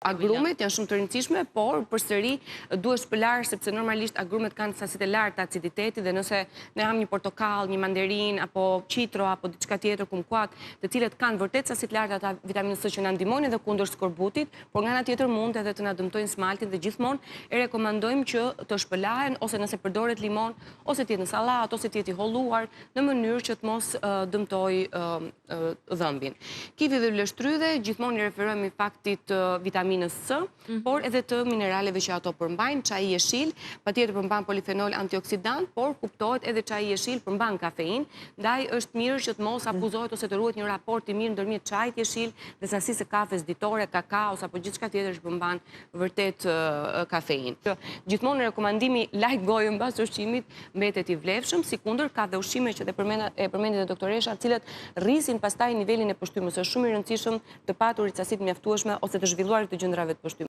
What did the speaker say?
Agrumet janë shumë të rëndësishme, por përsëri duhet shpëlarë sepse normalisht agrumet kanë sasitë e larta të aciditetit dhe nëse ne ham një portokall, një mandarin apo citro apo diçka tjetër kumkuat, të cilët kanë vërtet sasitë larta të vitaminës C që na ndihmojnë edhe kundër skorbutit, por nga ana tjetër mund edhe të na dëmtojnë smaltin dhe gjithmonë e rekomandojmë që të shpëlahen ose nëse përdoret limon, ose të jetë në sallatë, ose të jetë i holluar në mënyrë që të mos dëmtojë dhëmbin. Kivi dhe lështryde gjithmonë i referohemi faktit vitaminës C, por edhe të mineraleve që ato përmbajnë. Çaji i jeshil patjetër përmban polifenol antioksidant, por kuptohet edhe çaji i jeshil përmban kafein, ndaj është mirë që të mos abuzohet ose të ruhet një raport i mirë ndërmjet çajit jeshil dhe sasisë së kafes ditore, kakaos apo gjithçka tjetër që përmban vërtet kafein. Gjithmonë rekomandimi light gojë mbas ushqimit mbetet i vlefshëm, sikundër ka dhe ushqime që e përmendit e doktoresha, të cilët rrisin pastaj nivelin e poshtymës. Është shumë i rëndësishëm të paturit sasitë mjaftueshme ose të zhvilluarit të gjendrave të poshtymit.